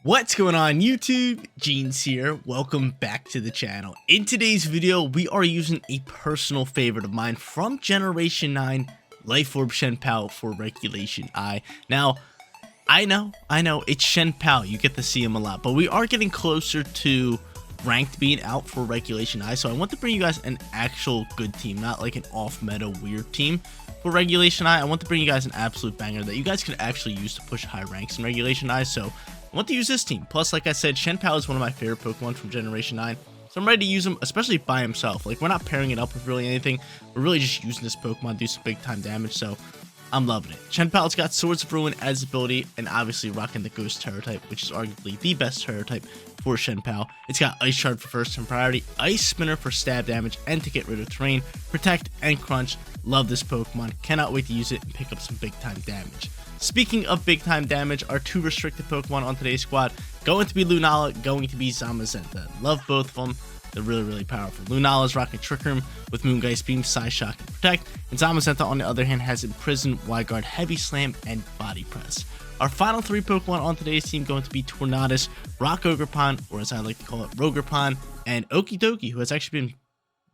What's going on YouTube? Jeans here. Welcome back to the channel. In today's video, we are using a personal favorite of mine from Generation 9, Life Orb CHIEN-PAO for Regulation I. Now, I know, it's CHIEN-PAO. You get to see him a lot, but we are getting closer to ranked being out for Regulation I, so I want to bring you guys an actual good team, not like an off-meta weird team for Regulation I. I want to bring you guys an absolute banger that you guys could actually use to push high ranks in Regulation I, so I want to use this team. Plus, like I said, CHIEN-PAO is one of my favorite Pokemon from Generation 9, so I'm ready to use him, especially by himself. Like, we're not pairing it up with really anything. We're really just using this Pokemon to do some big-time damage, so I'm loving it. CHIEN-PAO's got Swords of Ruin as ability, and obviously rocking the Ghost Terror type, which is arguably the best Terror type for CHIEN-PAO. It's got Ice Shard for first turn priority, Ice Spinner for stab damage, and to get rid of terrain, Protect, and Crunch. Love this Pokemon. Cannot wait to use it and pick up some big-time damage. Speaking of big-time damage, our two restricted Pokemon on today's squad, going to be Lunala, going to be Zamazenta. Love both of them. They're really, really powerful. Lunala is rocking Trick Room with Moongeist Beam, Psyshock, and Protect. And Zamazenta, on the other hand, has Imprison, Wide Guard, Heavy Slam, and Body Press. Our final three Pokemon on today's team going to be Tornadus, Rock Ogerpon, or as I like to call it, Rogerpon, and Okidogi, who has actually been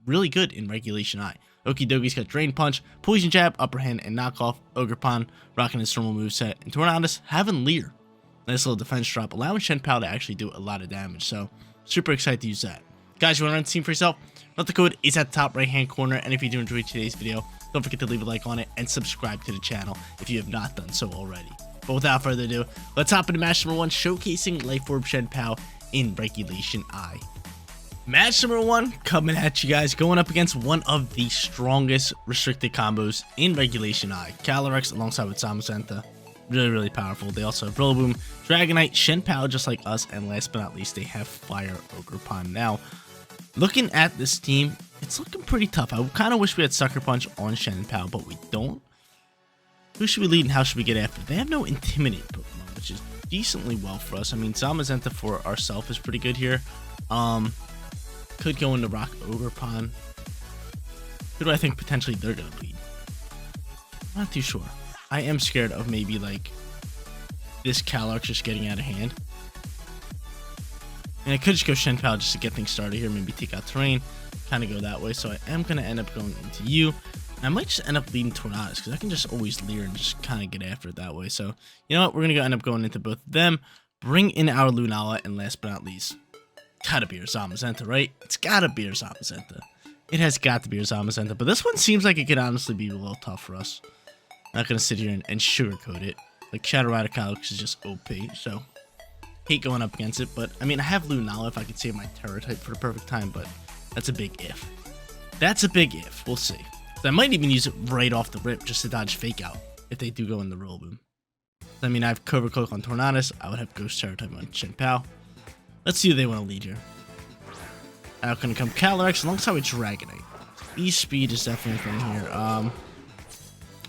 really good in Regulation I. Okidogi's got Drain Punch, Poison Jab, Upper Hand, and Knockoff. Ogerpon rocking his normal moveset, and Tornadus having LEER. Nice little defense drop, allowing CHIEN-PAO to actually do a lot of damage, so super excited to use that. Guys, you want to run the team for yourself? Note the code is at the top right hand corner, and if you do enjoy today's video, don't forget to leave a like on it and subscribe to the channel if you have not done so already. But without further ado, let's hop into match number 1, showcasing Life Orb CHIEN-PAO in Regulation I. Match number 1 coming at you guys, going up against one of the strongest restricted combos in Regulation I. Calyrex alongside with Zamazenta. Really, really powerful. They also have Rillaboom, Dragonite, CHIEN-PAO just like us, and last but not least, they have Fire Ogerpon. Now, looking at this team, it's looking pretty tough. I kind of wish we had Sucker Punch on CHIEN-PAO, but we don't. Who should we lead and how should we get after? They have no Intimidate Pokemon, which is decently well for us. I mean, Zamazenta for ourselves is pretty good here. Could go into Rock Ogerpon. Who do I think potentially they're going to lead? I'm not too sure. I am scared of maybe like this Calyrex just getting out of hand. And I could just go CHIEN-PAO just to get things started here. Maybe take out terrain. Kind of go that way. So I am going to end up going into you. And I might just end up leading Tornadus because I can just always LEER and just kind of get after it that way. So you know what? We're going to end up going into both of them. Bring in our Lunala. And last but not least, gotta be our Zamazenta, right? It's gotta be our Zamazenta. It has got to be our Zamazenta. But this one seems like it could honestly be a little tough for us. Not gonna sit here and sugarcoat it. Like Shadow Rider Calyrex is just OP, so hate going up against it. But I mean, I have Lunala if I could save my Terror type for the perfect time, but that's a big if. That's a big if. We'll see. So I might even use it right off the rip just to dodge Fake Out if they do go in the Rillaboom. I mean, I have Covert Cloak on Tornadus. I would have Ghost Terror type on CHIEN-PAO. Let's see who they want to lead here. Out gonna come Calyrex alongside with Dragonite. E-Speed is definitely from here. I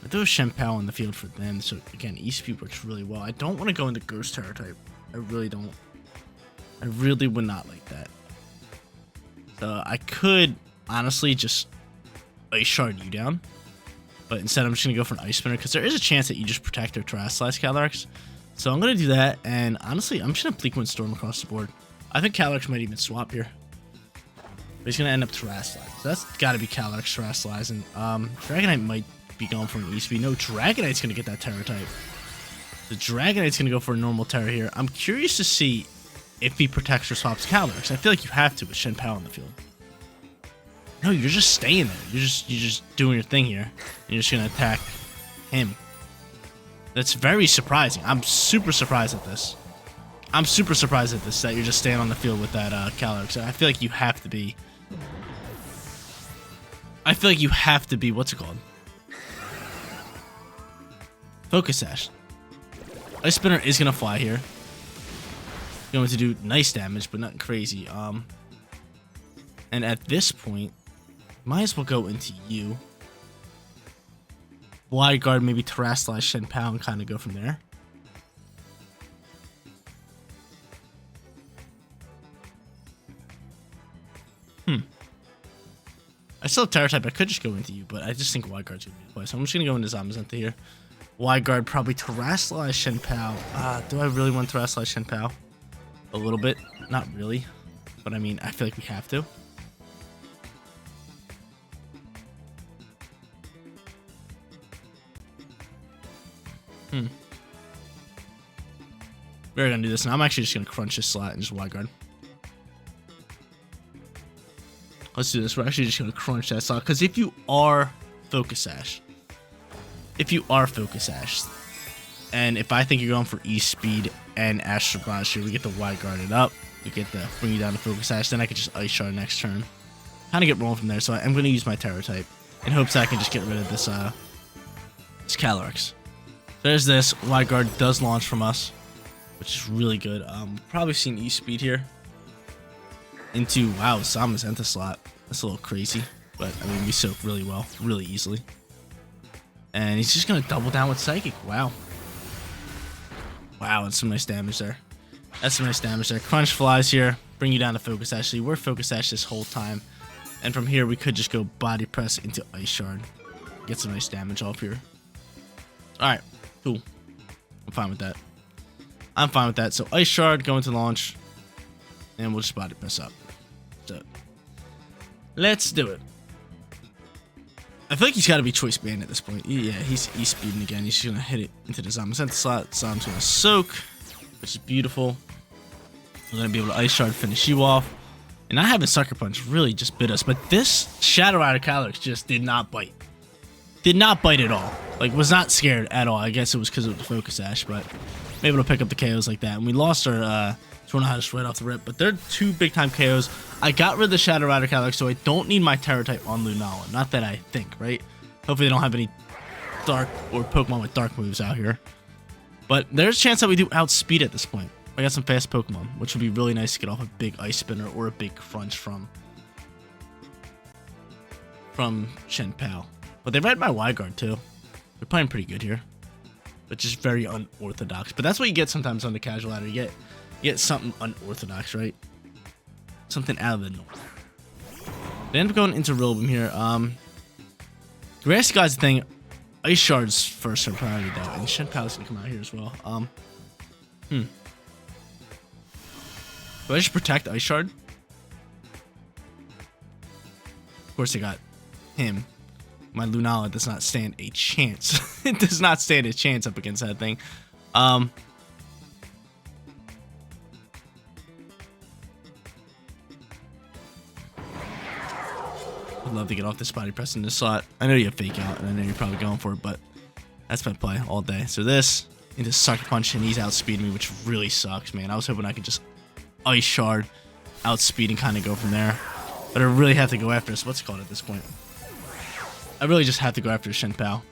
throw CHIEN-PAO on the field for them, so again, E-Speed works really well. I don't want to go into Ghost Terror type. I really don't. I really would not like that. So I could honestly just Ice Shard you down, but instead I'm just gonna go for an Ice Spinner because there is a chance that you just protect or Terrasilize Calyrex. So I'm gonna do that, and honestly, I'm just gonna Bleak Wind Storm across the board. I think Calyrex might even swap here. But he's gonna end up Terrasilize. So that's gotta be Calyrex Terrasilizing. Dragonite might be going for an E-Speed. No, Dragonite's gonna get that Terror type. The Dragonite's gonna go for a normal Terror here. I'm curious to see if he protects or swaps Calyrex. I feel like you have to with CHIEN-PAO on the field. No, you're just staying there. You're just doing your thing here. You're just gonna attack him. That's very surprising. I'm super surprised at this. I'm super surprised at this, that you're just staying on the field with that Calyrex. I feel like you have to be. I feel like you have to be, what's it called? Focus Sash. Ice Spinner is going to fly here. Going to do nice damage, but nothing crazy. And at this point, might as well go into you. Wide Guard, maybe Terrasilize CHIEN-PAO and kind of go from there. I still have Terror type. I could just go into you, but I just think Wide Guard's going to be the play. So I'm just going to go into Zamazenta here. Wide Guard, probably Terrasilize CHIEN-PAO. Do I really want Terrasilize CHIEN-PAO? a little bit. Not really, but I mean, I feel like we have to. We're gonna do this, and I'm actually just gonna crunch this slot and just wide guard. Let's do this. We're actually just gonna crunch that slot, because if you are Focus Sash, and if I think you're going for E-Speed and Astral Blast here, we get the wide guard it up. We get to bring you down to Focus Sash. Then I could just Ice Shard next turn. Kind of get rolling from there. So I'm gonna use my Terror type in hopes that I can just get rid of this this Calyrex. There's this. Wide guard does launch from us, which is really good. Probably seen E-Speed here into, wow, Zamazenta slot. That's a little crazy, but I mean, we soak really well, really easily. And he's just gonna double down with Psychic. Wow. Wow, that's some nice damage there. That's some nice damage there. Crunch flies here, bring you down to Focus Sash. We're Focus Sash this whole time. And from here, we could just go Body Press into Ice Shard. Get some nice damage off here. Alright, cool. I'm fine with that. I'm fine with that. So Ice Shard, go into launch, and we'll just Body Press up. So let's do it. I feel like he's got to be Choice Band at this point. Yeah, he's E-Speeding again. He's just going to hit it into the Zamazenta slot. Zam's going to soak, which is beautiful. We're going to be able to Ice Shard, finish you off. And not having Sucker Punch really just bit us. But this Shadow Rider Calyrex just did not bite. Did not bite at all. Like, was not scared at all. I guess it was because of the Focus Sash, but I'm able to pick up the KOs like that. And we lost our Tornadus right off the rip, but they're two big-time KOs. I got rid of the Shadow Rider Calyrex, so I don't need my Terror type on Lunala. Not that I think, right? Hopefully they don't have any Dark or Pokemon with Dark moves out here. But there's a chance that we do outspeed at this point. I got some fast Pokemon, which would be really nice to get off a big Ice Spinner or a big Crunch from Chien-Pao. But they read my wide guard too. They're playing pretty good here, but just very unorthodox. But that's what you get sometimes on the casual ladder. You get something unorthodox, right? Something out of the norm. They end up going into Rillaboom here. Grassy Guy's the thing. Ice Shard's first in priority though, and Chien-Pao's gonna come out here as well. Do I just protect Ice Shard? Of course, I got him. My Lunala does not stand a chance. It does not stand a chance up against that thing. I'd love to get off this Body Press in this slot. I know you have Fake Out, and I know you're probably going for it, but that's my play all day. So this into Sucker Punch, and he's outspeeding me, which really sucks, man. I was hoping I could just Ice Shard, outspeed, and kind of go from there. But I really have to go after this. What's it called at this point? I really just have to go after Chien-Pao.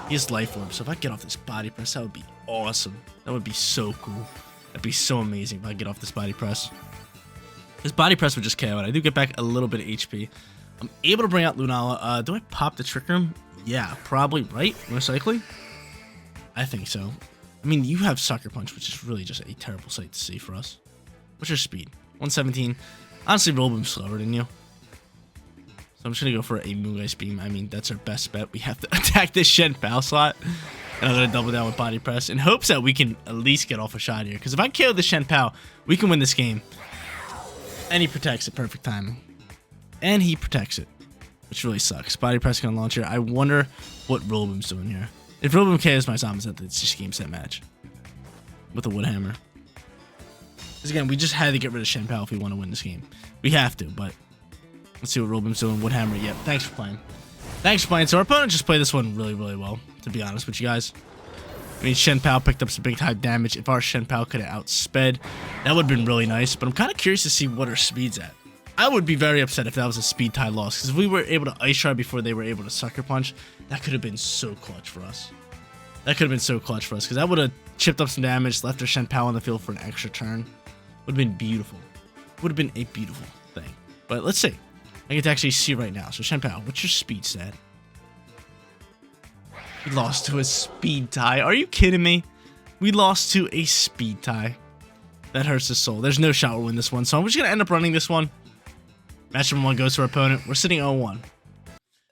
He has Life Orb, so if I get off this Body Press, that would be awesome. That would be so cool. That'd be so amazing if I get off this Body Press. This Body Press would just KO it. I do get back a little bit of HP. I'm able to bring out Lunala. Do I pop the Trick Room? Yeah, probably, right? Most likely. I think so. I mean, you have Sucker Punch, which is really just a terrible sight to see for us. What's your speed? 117. Honestly, Rillaboom's slower than you. So I'm just going to go for a Moongeist Beam. I mean, that's our best bet. We have to attack this Chien-Pao slot. And I'm going to double down with Body Press in hopes that we can at least get off a shot here. Because if I KO the Chien-Pao, we can win this game. And he protects it. Perfect timing. And he protects it, which really sucks. Body Press going to launch here. I wonder what Rillaboom's doing here. If Rillaboom KOs my Zamazenta, it's just a game set match. With a Wood Hammer. Because again, we just had to get rid of Chien-Pao if we want to win this game. We have to, but let's see what Rillaboom's doing. Wood Hammer, yep. Thanks for playing. Thanks for playing. So our opponent just played this one really, really well, to be honest with you guys. I mean, Chien-Pao picked up some big time damage. If our Chien-Pao could have outsped, that would have been really nice. But I'm kind of curious to see what our speed's at. I would be very upset if that was a speed tie loss. Because if we were able to Ice Shard before they were able to Sucker Punch, that could have been so clutch for us. That could have been so clutch for us. Because that would have chipped up some damage, left our Chien-Pao on the field for an extra turn. Would have been beautiful. Would have been a beautiful thing. But let's see. I get to actually see right now. So Chien-Pao, what's your speed stat? We lost to a speed tie. Are you kidding me? We lost to a speed tie. That hurts the soul. There's no shot we'll win this one. So I'm just going to end up running this one. Match number 1 goes to our opponent. We're sitting 0-1.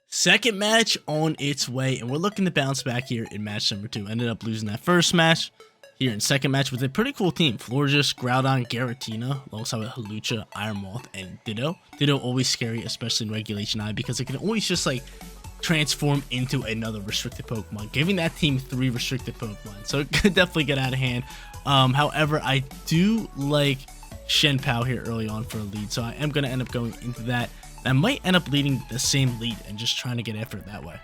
Second match on its way. And we're looking to bounce back here in match number 2. Ended up losing that first match. here in second match with a pretty cool team. Florges, Groudon, Giratina, alongside with Hawlucha, Iron Moth, and Ditto. Ditto always scary, especially in Regulation I, because it can always just like transform into another restricted Pokemon, giving that team 3 restricted Pokemon. So it could definitely get out of hand. However, I do like Chien-Pao here early on for a lead, so I am going to end up going into that. I might end up leading the same lead and just trying to get after it that way.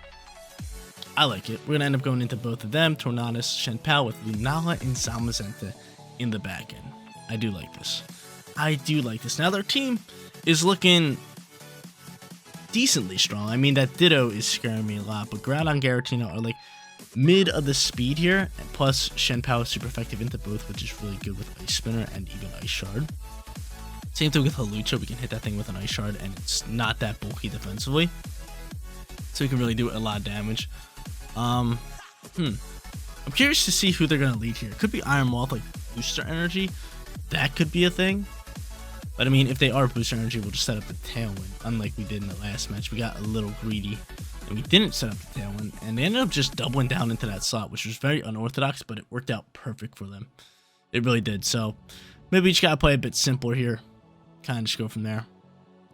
I like it. We're going to end up going into both of them, Tornadus, Chien-Pao with Lunala and Zamazenta in the back end. I do like this. I do like this. Now their team is looking decently strong. I mean, that Ditto is scaring me a lot, but Groudon, Giratina are like mid of the speed here, and plus Chien-Pao is super effective into both, which is really good with Ice Spinner and even Ice Shard. Same thing with Hawlucha, we can hit that thing with an Ice Shard, and it's not that bulky defensively, so we can really do a lot of damage. I'm curious to see who they're going to lead here. It could be Iron Moth, like booster energy. That could be a thing. But I mean, if they are booster energy, we'll just set up the Tailwind, unlike we did in the last match. We got a little greedy, and we didn't set up the Tailwind, and they ended up just doubling down into that slot, which was very unorthodox, but it worked out perfect for them. It really did. So maybe we just got to play a bit simpler here. Kind of just go from there.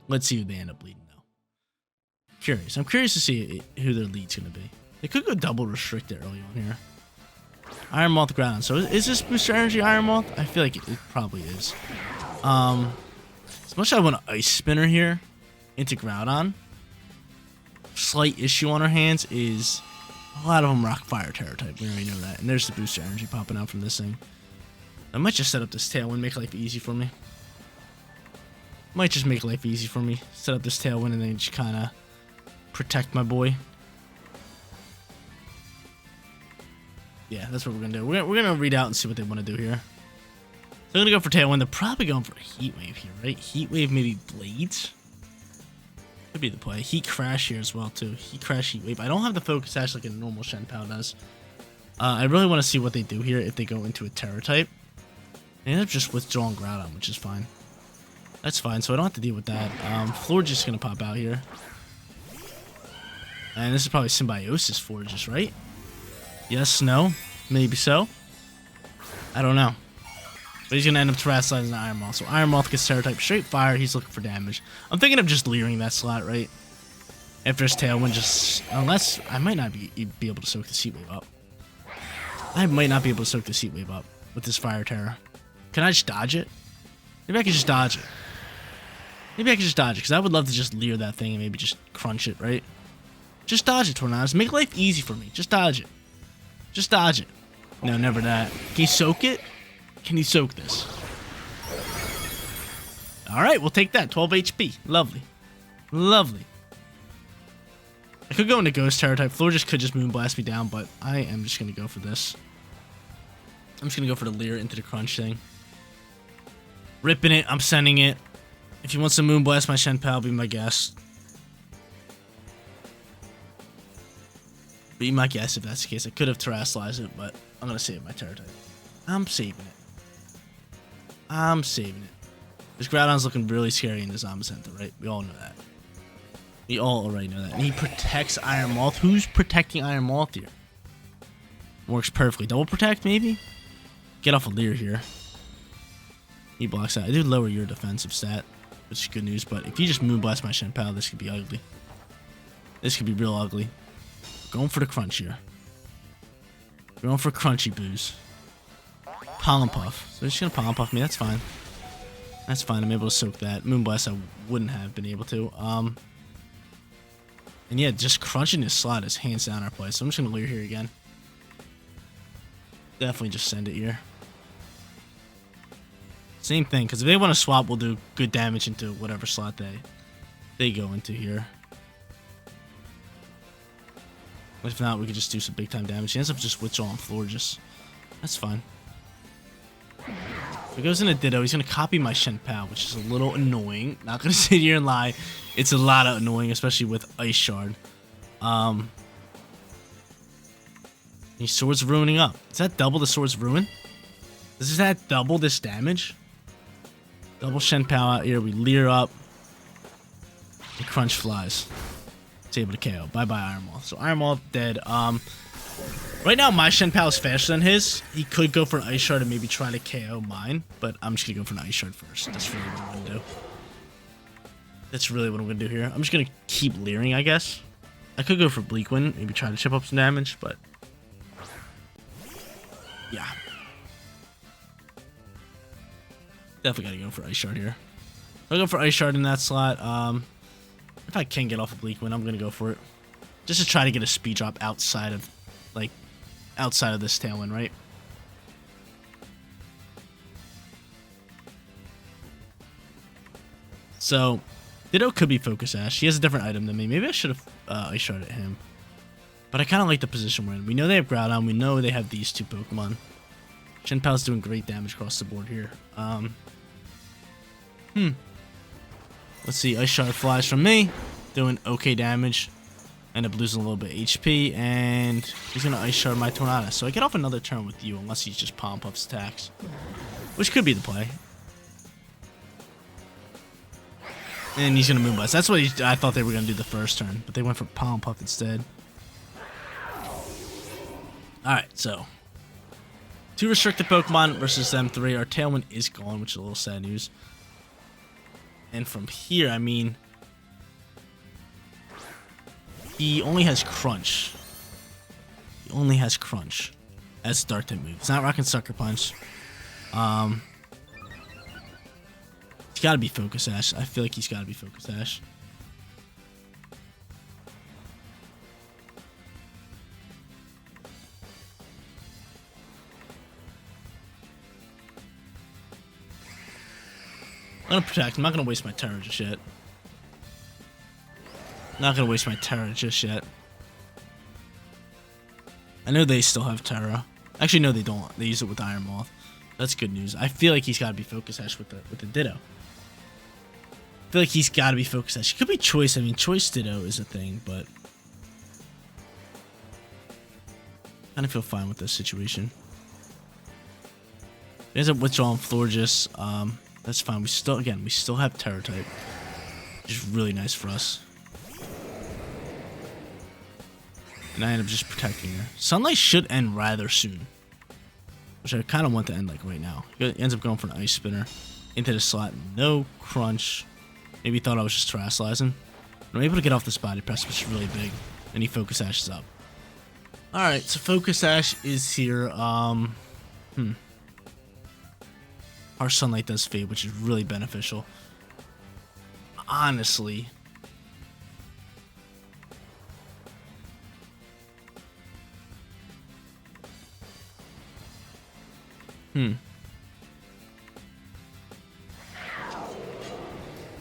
Let's see who they end up leading, though. Curious. I'm curious to see who their lead's going to be. They could go double restricted early on here. Iron Moth, Groudon. So is this booster energy Iron Moth? I feel like it probably is. As much as I want an Ice Spinner here into Groudon, slight issue on our hands is a lot of them rock fire terror type. We already know that. And there's the booster energy popping out from this thing. I might just set up this Tailwind, make life easy for me. Might just make life easy for me. Set up this Tailwind and then just kind of protect my boy. Yeah, that's what we're going to do. We're going to read out and see what they want to do here. So they're going to go for Tailwind. They're probably going for a Heat Wave here, right? Heat Wave, maybe Blades? Could be the play. Heat Crash here as well, too. Heat Crash, Heat Wave. I don't have the Focus Sash like a normal Chien-Pao does. I really want to see what they do here if they go into a Terror type. They end up just withdrawing Groudon, which is fine. That's fine, so I don't have to deal with that. Florges is going to pop out here. And this is probably Symbiosis Florges, right? Yes, no, maybe so. I don't know. But he's going to end up terrestrializing the Iron Moth. So Iron Moth gets Terror type, straight fire. He's looking for damage. I'm thinking of just leering that slot, right? After his Tailwind, just... Unless... I might not be able to soak the Heat Wave up. I might not be able to soak the Heat Wave up with this Fire Terror. Can I just dodge it? Maybe I can just dodge it. Maybe I can just dodge it, because I would love to just leer that thing and maybe just crunch it, right? Just dodge it, Tornadus. Make life easy for me. Just dodge it. Just dodge it. No, never that. Can you soak it? Can you soak this? Alright, we'll take that. 12 HP. Lovely. Lovely. I could go into Ghost Terror type. Florges could just Moonblast me down, but I am just going to go for this. I'm just going to go for the Leer into the Crunch thing. Ripping it. I'm sending it. If he wants to Moonblast my Chien-Pao, be my guest. Be my guess if that's the case. I could have terrestrialized it, but I'm going to save my Terror type. I'm saving it. I'm saving it. This Groudon's looking really scary in the Zamazenta, right? We all know that. We all already know that. And he protects Iron Moth. Who's protecting Iron Moth here? Works perfectly. Double protect, maybe? Get off a Leer here. He blocks that. I do lower your defensive stat, which is good news. But if you just Moonblast my Chien-Pao, this could be ugly. This could be real ugly. Going for the crunch here. Going for crunchy booze. Pollen Puff. So he's just going to Pollen Puff me. That's fine. That's fine. I'm able to soak that. Moonblast I wouldn't have been able to. And yeah, just crunching this slot is hands down our play. So I'm just going to Leer here again. Definitely just send it here. Same thing, because if they want to swap, we'll do good damage into whatever slot they go into here. If not, we could just do some big time damage. He ends up just withdrawing Florges. That's fine. If he goes into Ditto, he's going to copy my Chien-Pao, which is a little annoying. Not going to sit here and lie. It's a lot of annoying, especially with Ice Shard. These Swords of Ruining up. Does that double the Swords of Ruin? Does that double this damage? Double Chien-Pao out here. We Leer up. And Crunch flies. It's able to KO. Bye-bye, Iron Moth. So Iron Moth dead. Right now, my Chien-Pao is faster than his. He could go for an Ice Shard and maybe try to KO mine, but I'm just going to go for an Ice Shard first. That's really what I'm going to do. That's really what I'm going to do here. I'm just going to keep leering, I guess. I could go for Bleak Wind, maybe try to chip up some damage, but... yeah. Definitely got to go for Ice Shard here. I'll go for Ice Shard in that slot. If I can get off a Bleak Wind, I'm going to go for it. Just to try to get a speed drop outside of, like, outside of this Tailwind, right? So, Ditto could be Focus Sash. He has a different item than me. Maybe I should have Ice Sharded him. But I kind of like the position we're in. We know they have Groudon. We know they have these two Pokemon. Chien-Pao's doing great damage across the board here. Let's see. Ice Shard flies from me. Doing okay damage. End up losing a little bit of HP. And he's going to Ice Shard my Tornadus. So I get off another turn with you unless he's just Palm Puff's attacks. Which could be the play. And he's going to Moonblast. That's what I thought they were going to do the first turn. But they went for Palm Puff instead. Alright, so. 2 restricted Pokemon versus them 3. Our Tailwind is gone, which is a little sad news. And from here, I mean... he only has Crunch. He only has Crunch as a Dark type move. It's not rocking Sucker Punch. He's got to be Focus Sash. I feel like he's got to be Focus Sash. I'm going to protect. I'm not going to waste my Terra just yet. Not going to waste my Terra just yet. I know they still have Terra. Actually, no, they don't. They use it with Iron Moth. That's good news. I feel like he's got to be Focus Sash with the Ditto. I feel like he's got to be Focus Sash. It could be Choice. I mean, Choice Ditto is a thing, but... I kind of feel fine with this situation. He ends up withdrawing Florges. That's fine. We still have Terra type. Which is really nice for us. And I end up just protecting her. Sunlight should end rather soon. Which I kind of want to end like right now. He ends up going for an Ice Spinner. Into the slot. No Crunch. Maybe he thought I was just Terastallizing. I'm able to get off this Body Press, which is really big. And he Focus Sashes up. Alright, so Focus Sash is here. Our Sunlight does fade, which is really beneficial. Honestly.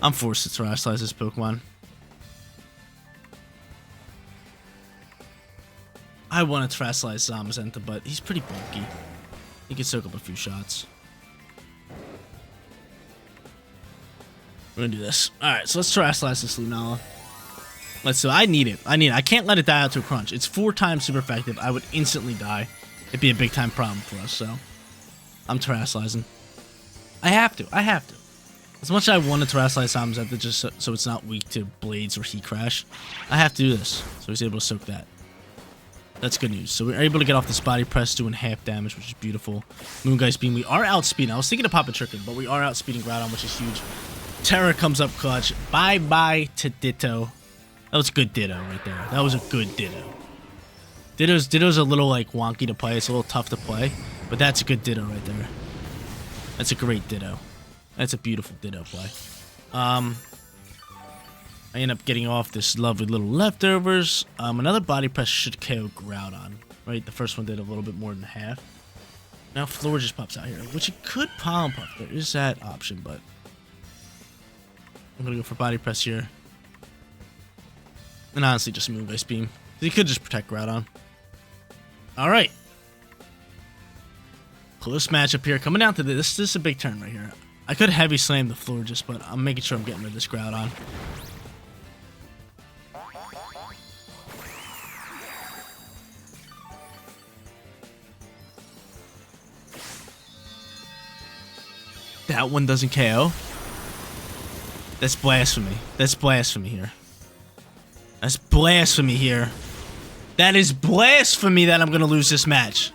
I'm forced to Terastallize this Pokemon. I want to Terastallize Zamazenta, but he's pretty bulky. He can soak up a few shots. We're gonna do this. Alright, so let's Terastallize this Lunala. Let's do it. I need it. I can't let it die out to a Crunch. It's 4 times super effective. I would instantly die. It'd be a big time problem for us, so I'm Terastallizing. I have to. As much as I want to Terastallize Zamazenta just so it's not weak to Blades or Heat Crash, I have to do this. So he's able to soak that. That's good news. So we're able to get off this Body Press doing half damage, which is beautiful. Moongeist Beam. We are outspeeding. I was thinking of Papa Tricking, but we are outspeeding Groudon, which is huge. Terra comes up clutch. Bye-bye to Ditto. That was a good Ditto right there. That was a good Ditto. Ditto's a little, like, wonky to play. It's a little tough to play. But that's a good Ditto right there. That's a great Ditto. That's a beautiful Ditto play. I end up getting off this lovely little leftovers. Another Body Press should KO Groudon. Right? The first one did a little bit more than half. Now Floor just pops out here. Which it could Palm Puff. There is that option, but... I'm gonna go for Body Press here. And honestly, just Moongeist Beam. He could just protect Groudon. Alright. Close matchup here. Coming down to this. This is a big turn right here. I could Heavy Slam the Florges, but I'm making sure I'm getting rid of this Groudon. That one doesn't KO. That's blasphemy. That's blasphemy here. That's blasphemy here. That is blasphemy that I'm gonna lose this match.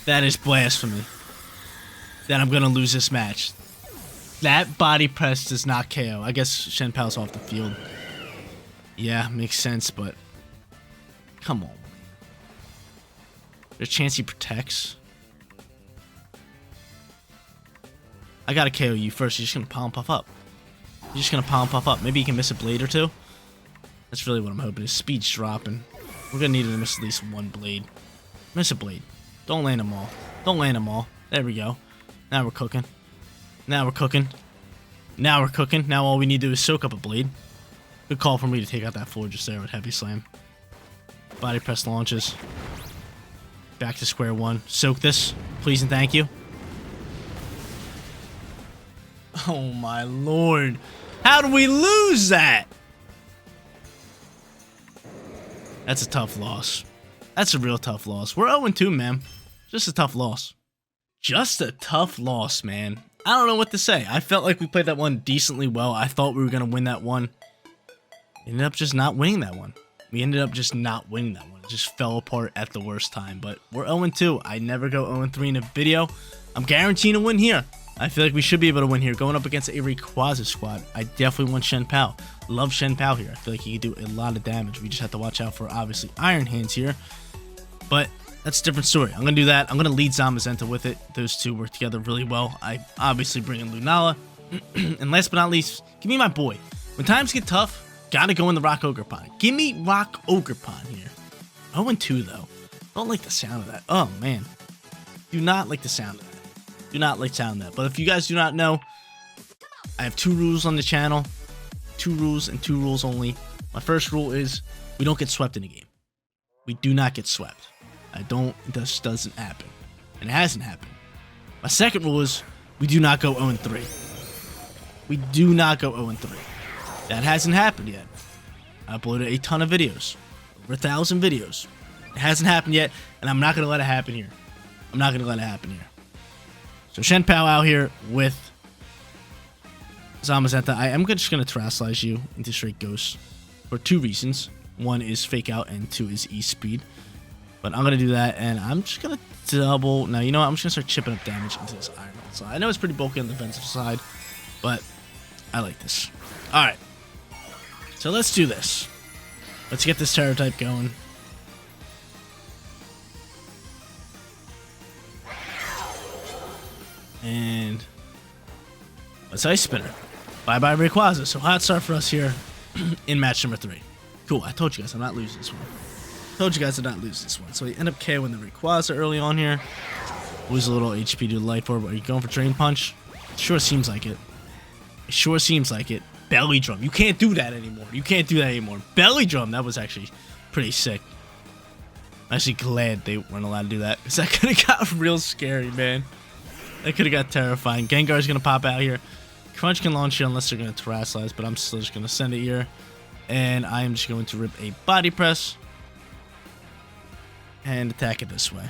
That is blasphemy that I'm gonna lose this match. That body press does not KO. I guess Chien-Pao's off the field. Yeah, makes sense, but come on. There's a chance he protects. I gotta KO you first. You're just gonna palm puff up. You're just gonna palm puff up. Maybe you can miss a blade or two. That's really what I'm hoping. His speed's dropping. We're gonna need to miss at least one blade. Miss a blade. Don't land them all. Don't land them all. There we go. Now we're cooking. Now we're cooking. Now we're cooking. Now all we need to do is soak up a blade. Good call for me to take out that forge just there with heavy slam. Body press launches. Back to square one. Soak this. Please and thank you. Oh my lord. How do we lose that? That's a tough loss. That's a real tough loss. We're 0-2, man. Just a tough loss. Just a tough loss, man. I don't know what to say. I felt like we played that one decently well. I thought we were going to win that one. Ended up just not winning that one. We ended up just not winning that one. It just fell apart at the worst time. But we're 0-2. I never go 0-3 in a video. I'm guaranteeing a win here. I feel like we should be able to win here. Going up against a Rayquaza squad, I definitely want Chien-Pao. Love Chien-Pao here. I feel like he can do a lot of damage. We just have to watch out for, obviously, Iron Hands here. But that's a different story. I'm going to do that. I'm going to lead Zamazenta with it. Those two work together really well. I obviously bring in Lunala. And last but not least, give me my boy. When times get tough, gotta go in the Rock Ogerpon. Give me Rock Ogerpon here. 0-2 though. Don't like the sound of that. Oh man. Do not like the sound of that. Do not like the sound of that. But if you guys do not know, I have 2 rules on the channel. 2 rules and 2 rules only. My first rule is we don't get swept in a game. We do not get swept. This doesn't happen. And it hasn't happened. My second rule is we do not go 0-3. We do not go 0-3. That hasn't happened yet. I uploaded a ton of videos. Over 1,000 videos. It hasn't happened yet, and I'm not going to let it happen here. I'm not going to let it happen here. So Chien-Pao out here with Zamazenta. I am just going to Terrasilize you into straight Ghost for 2 reasons. 1 is Fake Out, and 2 is E-Speed. But I'm going to do that, and I'm just going to double... Now, you know what? I'm just going to start chipping up damage into this Iron Man. So I know it's pretty bulky on the defensive side, but I like this. Alright. So let's do this. Let's get this Terror type going. And let's Ice Spinner. Bye-bye Rayquaza. So hot start for us here in match number 3. Cool, I told you guys I'm not losing this one. Told you guys I'm not losing this one. So we end up KOing the Rayquaza early on here. Lose a little HP to the Life Orb. Are you going for Drain Punch? It sure seems like it. It sure seems like it. Belly Drum. You can't do that anymore. You can't do that anymore. Belly Drum. That was actually pretty sick. I'm actually glad they weren't allowed to do that, because that could have got real scary, man. That could have got terrifying. Gengar's going to pop out here. Crunch can launch here unless they're going to Terrasilize, but I'm still just going to send it here. And I am just going to rip a Body Press and attack it this way.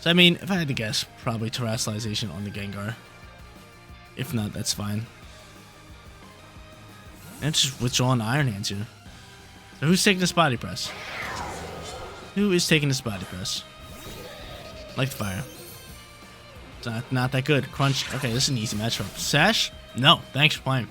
So, I mean, if I had to guess, probably Terrasilization on the Gengar. If not, that's fine. And just withdrawing Iron Hands here. So who's taking this Body Press? Who is taking this Body Press? Like fire. It's not that good. Crunch. Okay, this is an easy matchup. Sash? No. Thanks for playing.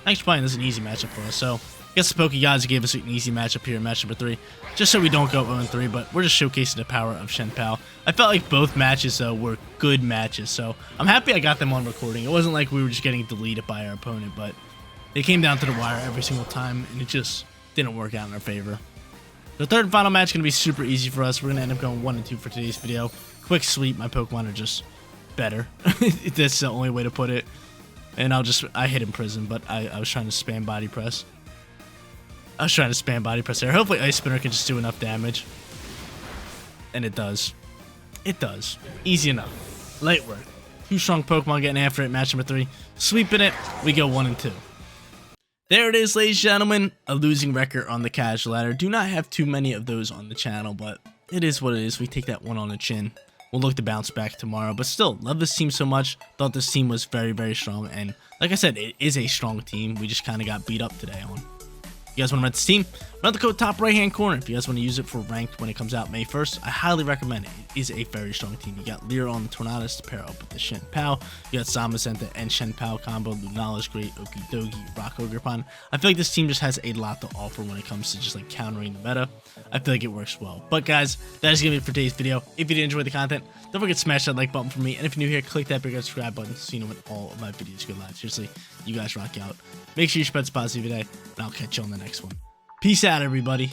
Thanks for playing. This is an easy matchup for us. So, I guess the Pokegods gave us an easy matchup here in match number 3. Just so we don't go 0-3, but we're just showcasing the power of Chien-Pao. I felt like both matches, though, were good matches. So, I'm happy I got them on recording. It wasn't like we were just getting deleted by our opponent, but they came down to the wire every single time, and it just didn't work out in our favor. The third and final match is going to be super easy for us. We're going to end up going 1-2 for today's video. Quick sweep. My Pokemon are just better. That's the only way to put it. And I hit in prison, but I was trying to spam Body Press. I was trying to spam Body Press there. Hopefully Ice Spinner can just do enough damage. And it does. It does. Easy enough. Light work. 2 strong Pokemon getting after it. Match number 3. Sweeping it. We go 1-2. There it is, ladies and gentlemen. A losing record on the casual ladder. Do not have too many of those on the channel, but it is what it is. We take that one on the chin. We'll look to bounce back tomorrow, but still, love this team so much. Thought this team was very, very strong, and like I said, it is a strong team. We just kind of got beat up today on. You guys want to rent this team? Rent the code top right hand corner if you guys want to use it for ranked when it comes out May 1st. I highly recommend it. It is a very strong team. You got LEER on the Tornadus to pair up with the Chien-Pao. You got Zamazenta and Chien-Pao combo, Lunala's great, Okidogi, Rock Ogrepon. I feel like this team just has a lot to offer when it comes to just like countering the meta. I feel like it works well. But guys, that is going to be it for today's video. If you did enjoy the content, don't forget to smash that like button for me. And if you're new here, click that big red subscribe button so you know when all of my videos go live. Seriously, you guys rock out. Make sure you spread positive today, and I'll catch you on the next one. Peace out, everybody.